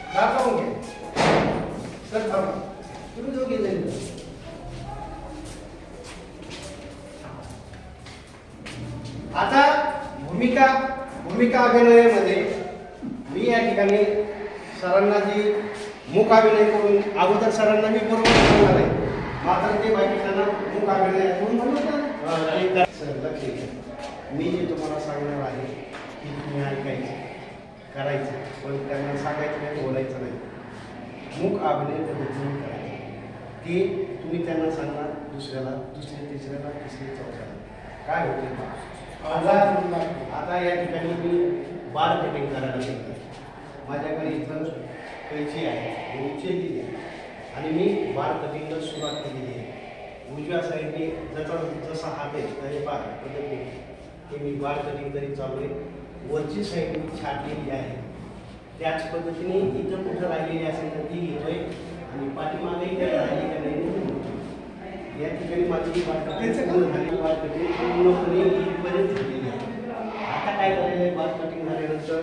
दाखवून घ्या सर थांबा तुम्ही दोघे जण आता भूमिका अभिनयामध्ये मी या ठिकाणी सरांना जी मूक अभिनय करून अगोदर सरांना मी बरोबर सांगणार आहे मात्र ते बाकीच्यांना मूक अभिनय करून म्हणून सर लक्ष द्या मी जे तुम्हाला सांगणार आहे की तुम्ही ऐकायचं करायचं पण त्यांना सांगायचं नाही बोलायचं नाही मूक अभिनय पद्धतीने करायचं ते तुम्ही त्यांना सांगणार दुसऱ्याला दुसऱ्या तिसऱ्याला तिसऱ्या चौथ्याला काय होते आता या ठिकाणी मी बार कटिंग करायला शिकतो माझ्याकडे इथं कैची आहे उचललेली आहे आणि मी बार कटिंगला सुरुवात केलेली आहे उजव्या साईडने जसा हात आहे त्याने बार पद्धतीने ते मी बार कटिंग तरी चालू आहे वरची साईड मी छाटलेली आहे त्याच पद्धतीने इथं कुठं राहिलेली असेल तर ती घेतोय आणि पाठीमागेही काही राहिली का नाही या ठिकाणी माझी बार कटिंग पूर्ण झालेली बार कटिंग पूर्णपणे इथपर्यंत झालेली आहे आता काय करायचं आहे बार कटिंग झाल्यानंतर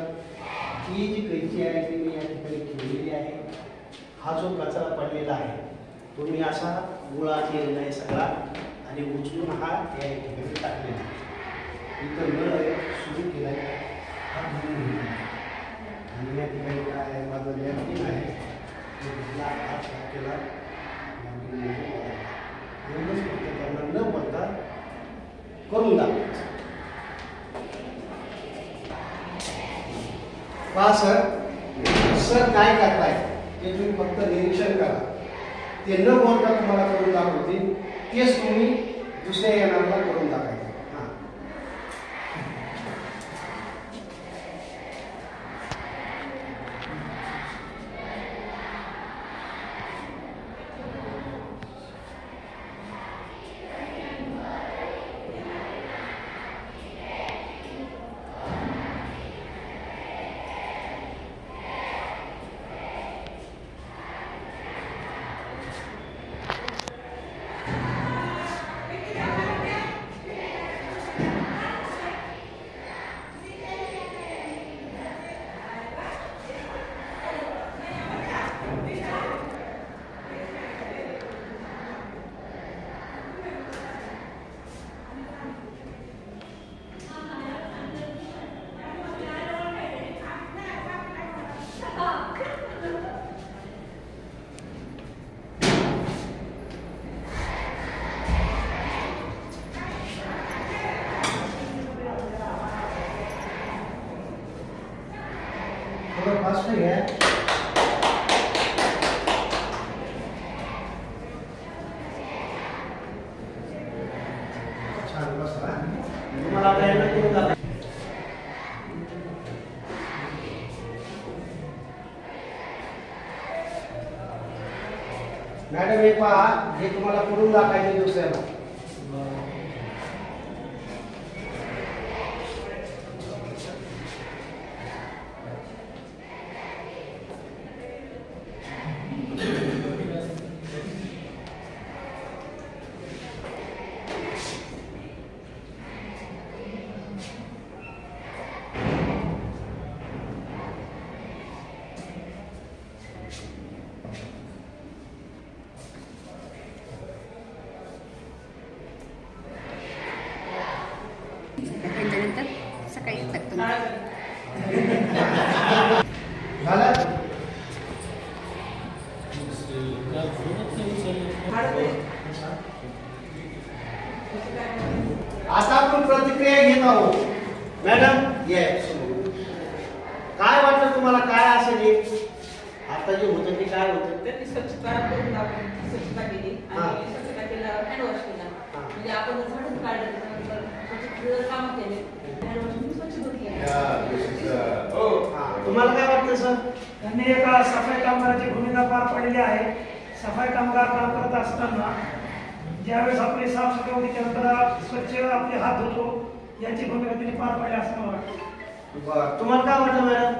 ही जी कैची आहे ती मी या ठिकाणी ठेवलेली आहे हा जो कचरा पडलेला आहे तो मी असा गोळा केलेला आहे सगळा आणि उचलून हा या ठिकाणी टाकलेला आहे इथं नळ आहे सुरू केला आहे हा धुवून आणि या ठिकाणी काय आहे माझं नॅपकिन आहे हा केला एवढंच फक्त त्यांना न बोलता करून दाखवायचं पहा सर काय करताय ते तुम्ही फक्त निरीक्षण करा ते न बोलता तुम्हाला करून दाखवतील तेच तुम्ही दुसऱ्या येणाऱ्याला करून दाखवायचं फास्ट है छान बसला तुम्हाला आता याला करून दाखवा मॅडम हे पहा हे तुम्हाला करून दाखवायचे दुसऱ्याला त्यानंतर सकाळी करतो आता आपण प्रतिक्रिया घेत आहोत मॅडम काय वाटतं तुम्हाला काय असेल आता जे होतं ते काय होतं त्यांनी स्वच्छता करून आपण स्वच्छता केली आणि स्वच्छता केला हँड वॉश केला म्हणजे आपण झाडून काढलं काम केले हँड वॉश स्वच्छ धुतले तुम्हाला काय वाटतं सर त्यांनी एका सफाई कामगाराची भूमिका पार पाडलेली आहे सफाई कामगार काम करत असताना ज्यावेळेस आपली साफसफाई होती त्यानंतर स्वच्छ आपले हात धुतो याची भूमिका त्यांनी पार पाडली असं मला वाटतं तुम्हाला काय वाटतं मॅडम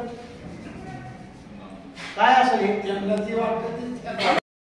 काय असेल त्यांना जी वाटतं